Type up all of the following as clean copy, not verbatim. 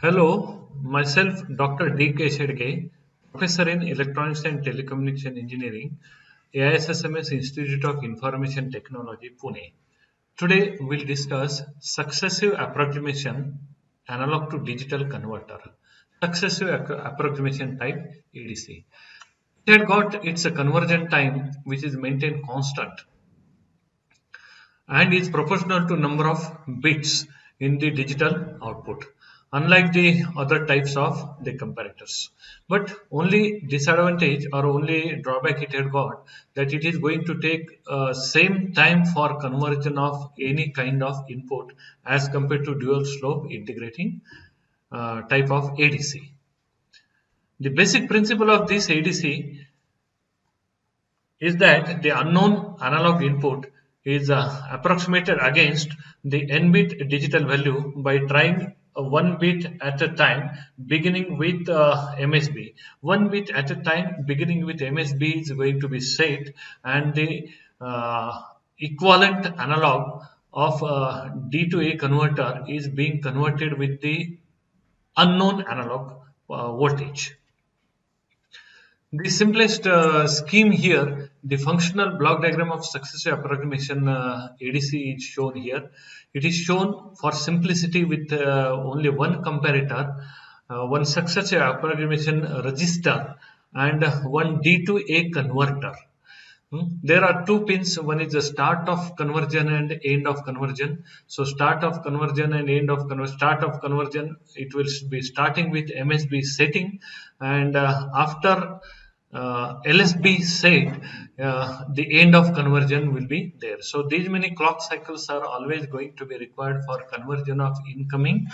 Hello, myself Dr. D.K.Shedge, Professor in Electronics and Telecommunication Engineering, AISSMS Institute of Information Technology, Pune. Today we'll discuss Successive Approximation Analog to Digital Converter, Successive Approximation Type ADC. It had got its conversion time which is maintained constant and is proportional to number of bits in the digital output, unlike the other types of the comparators. But only disadvantage or only drawback it had got that it is going to take same time for conversion of any kind of input as compared to dual slope integrating type of ADC. The basic principle of this ADC is that the unknown analog input is approximated against the n-bit digital value by trying one bit at a time beginning with MSB. One bit at a time beginning with MSB is going to be set, and the equivalent analog of D to A converter is being converted with the unknown analog voltage. The simplest scheme here, the functional block diagram of successive approximation ADC is shown here. It is shown for simplicity with only one comparator, one successive approximation resistor, and one D to A converter. There are two pins. One is the start of conversion and end of conversion. So start of conversion and end of conversion. Start of conversion, it will be starting with MSB setting, and after LSB set, the end of conversion will be there. So these many clock cycles are always going to be required for conversion of incoming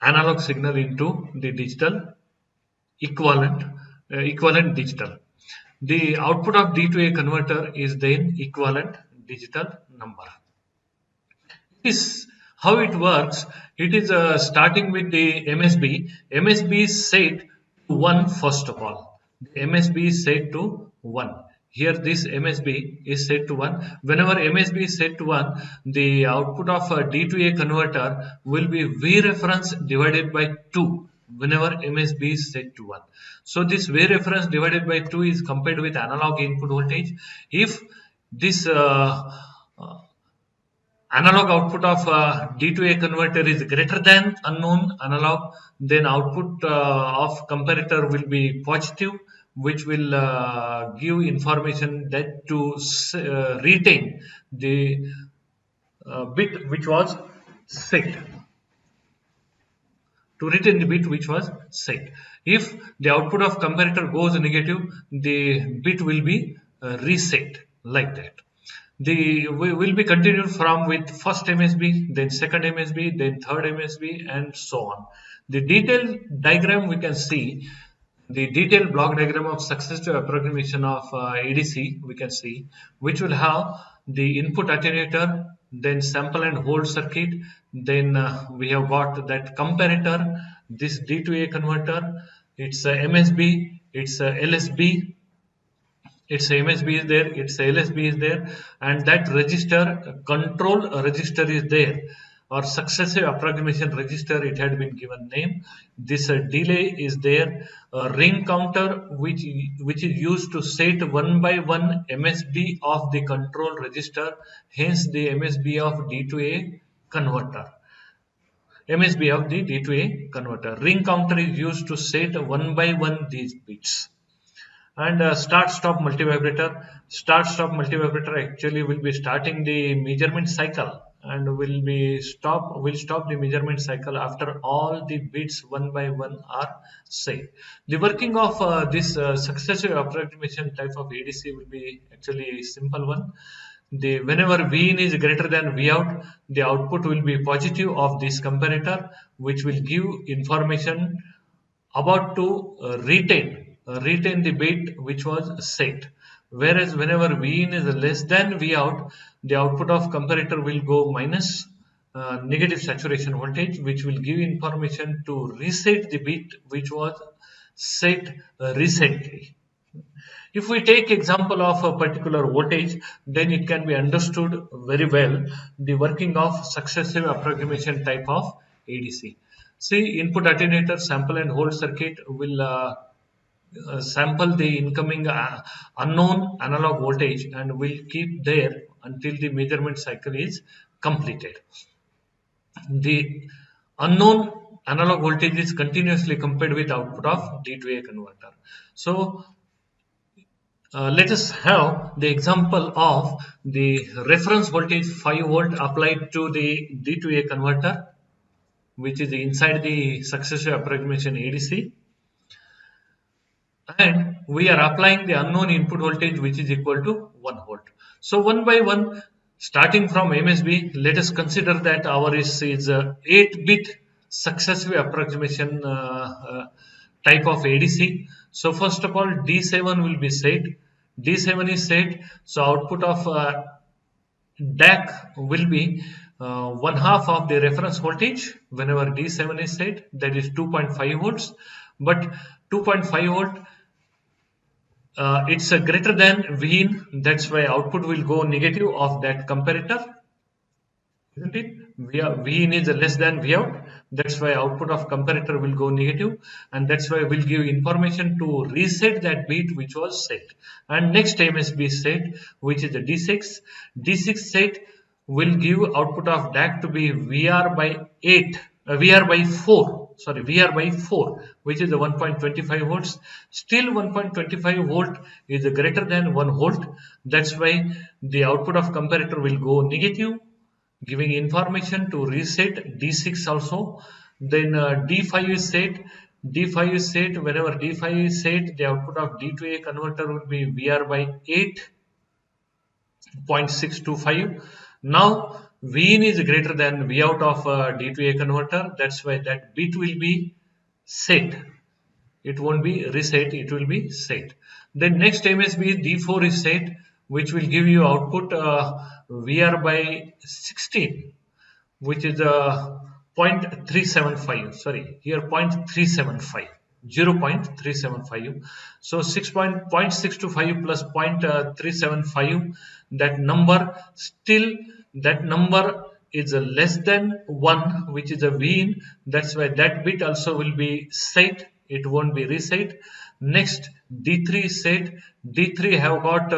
analog signal into the digital equivalent digital. The output of D to A converter is then equivalent digital number. This is how it works. It is starting with the MSB. MSB is set to 1 first of all. The MSB is set to 1. Here this MSB is set to 1. Whenever MSB is set to 1, the output of a D to A converter will be V reference divided by 2 whenever MSB is set to 1. So this V reference divided by 2 is compared with analog input voltage. If this analog output of D to A converter is greater than unknown analog, then output of comparator will be positive, which will give information that to retain the bit which was set. To retain the bit which was set. If the output of comparator goes negative, the bit will be reset like that. We will be continued from with first MSB, then second MSB, then third MSB, and so on. The detailed diagram we can see, the detailed block diagram of successive approximation of ADC we can see, which will have the input attenuator, then sample and hold circuit, then we have got that comparator, this D to A converter, it's a MSB, it's a LSB, its MSB is there, its LSB is there, and that register, control register is there, or successive approximation register, it had been given name. This delay is there, a ring counter which is used to set one by one MSB of the control register, hence the MSB of D to A converter. MSB of the D to A converter. Ring counter is used to set one by one these bits. And start-stop multivibrator. Start-stop multivibrator actually will be starting the measurement cycle and will stop the measurement cycle after all the bits one by one are set. The working of this successive approximation type of ADC will be actually a simple one. Whenever V in is greater than V out, the output will be positive of this comparator, which will give information about to retain the bit which was set. Whereas whenever V in is less than V out, the output of comparator will go minus negative saturation voltage, which will give information to reset the bit which was set recently. If we take example of a particular voltage, then it can be understood very well the working of successive approximation type of ADC. See, input attenuator sample and hold circuit will sample the incoming unknown analog voltage and will keep there until the measurement cycle is completed. The unknown analog voltage is continuously compared with output of D to A converter. So let us have the example of the reference voltage 5 volt applied to the D to A converter, which is inside the successive approximation ADC, and we are applying the unknown input voltage which is equal to 1 volt. So one by one, starting from MSB, let us consider that our is 8-bit successive approximation type of ADC. So first of all, D7 will be set. D7 is set, so output of DAC will be one half of the reference voltage whenever D7 is set, that is 2.5 volts. But 2.5 volt, it's greater than Vin, that's why output will go negative of that comparator, isn't it? Vin is less than Vout, that's why output of comparator will go negative, and that's why we'll give information to reset that bit which was set. And next MSB set, which is the D6. D6 set will give output of DAC to be VR by 4, which is the 1.25 volts. Still 1.25 volt is greater than 1 volt. That's why the output of comparator will go negative, giving information to reset D6 also. Then D5 is set. D5 is set. Whenever D5 is set, the output of D to A converter will be VR by 8.625. Now Vin is greater than Vout of D to A converter. That's why that bit will be set. It won't be reset, it will be set. Then next MSB D4 is set, which will give you output VR by 16, which is 0.375. Sorry, here 0.375. 0.375. So 0.625 plus 0.375, that number is less than 1, which is a Vin. That's why that bit also will be set, it won't be reset. Next D3 is set. D3 have got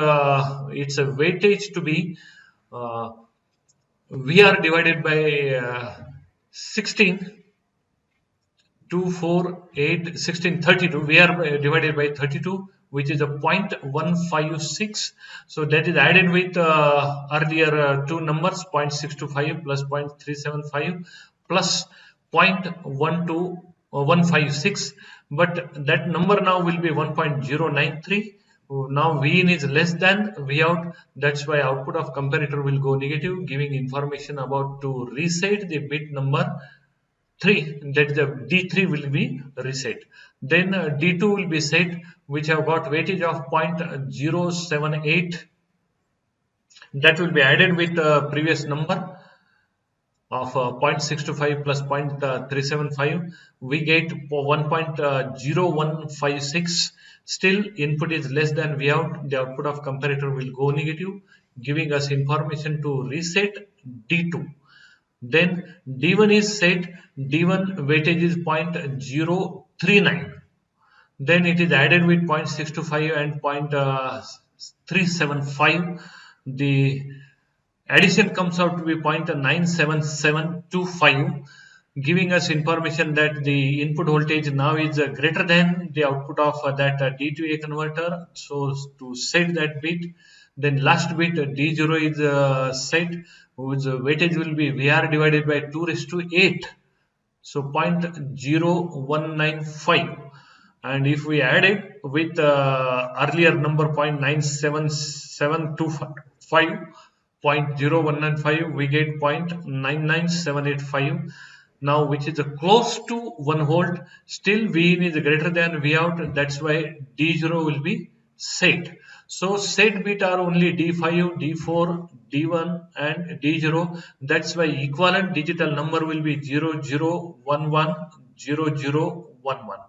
its a weightage to be VR divided by 16. 2, 4, 8, 16, 32. We are divided by 32, which is a 0.156. So that is added with earlier two numbers, 0.625 plus 0.375 plus 0.156. But that number now will be 1.093. Now Vin is less than Vout. That's why output of comparator will go negative, giving information about to reset the bit number 3, that the D3 will be reset. Then D2 will be set, which have got weightage of 0.078. That will be added with the previous number of 0.625 plus 0.375. We get 1.0156. Still input is less than Vout. The output of comparator will go negative, giving us information to reset D2. Then D1 is set. D1 weightage is 0.039. Then it is added with 0.625 and 0.375. The addition comes out to be 0.97725, giving us information that the input voltage now is greater than the output of that D to A converter. So to set that bit, then last bit D0 is set, whose weightage will be VR divided by 2⁸. So 0.0195. And if we add it with earlier number 0.97725, 0.0195, we get 0.99785. Now, which is close to 1 volt. Still Vin is greater than Vout. That's why D0 will be set. So set bit are only D5, D4, D1 and D0. That's why equivalent digital number will be 0011, 0011.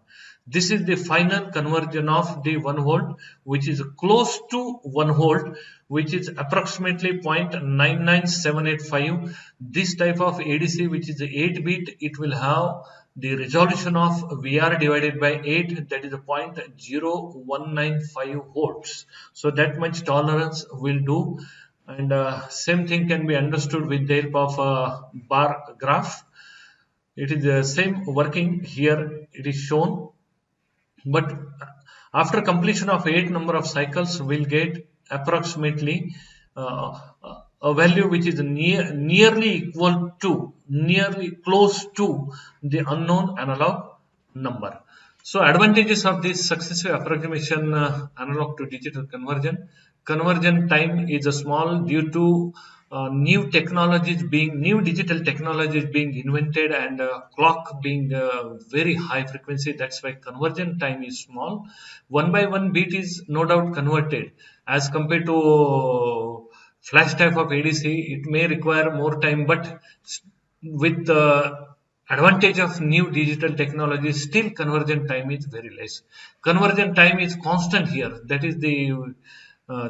This is the final conversion of the 1 volt, which is close to 1 volt, which is approximately 0.99785. This type of ADC, which is 8 bit, it will have the resolution of VR divided by 8, that is 0.0195 volts. So that much tolerance will do. And same thing can be understood with the help of a bar graph. It is the same working here, it is shown, but after completion of 8 number of cycles we'll get approximately a value which is nearly close to the unknown analog number. So advantages of this successive approximation analog to digital conversion. Conversion time is small due to new digital technologies being invented, and clock being very high frequency. That's why conversion time is small. 1 by 1 bit is no doubt converted as compared to flash type of ADC. It may require more time, but with the advantage of new digital technology, still conversion time is very less. Conversion time is constant here. That is the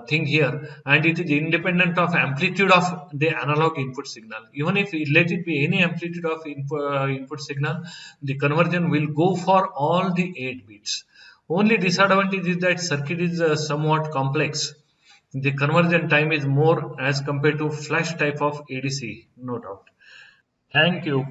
thing here, and it is independent of amplitude of the analog input signal. Even if let it be any amplitude of input signal, the conversion will go for all the 8 bits. Only disadvantage is that circuit is somewhat complex. The conversion time is more as compared to flash type of ADC, no doubt. Thank you.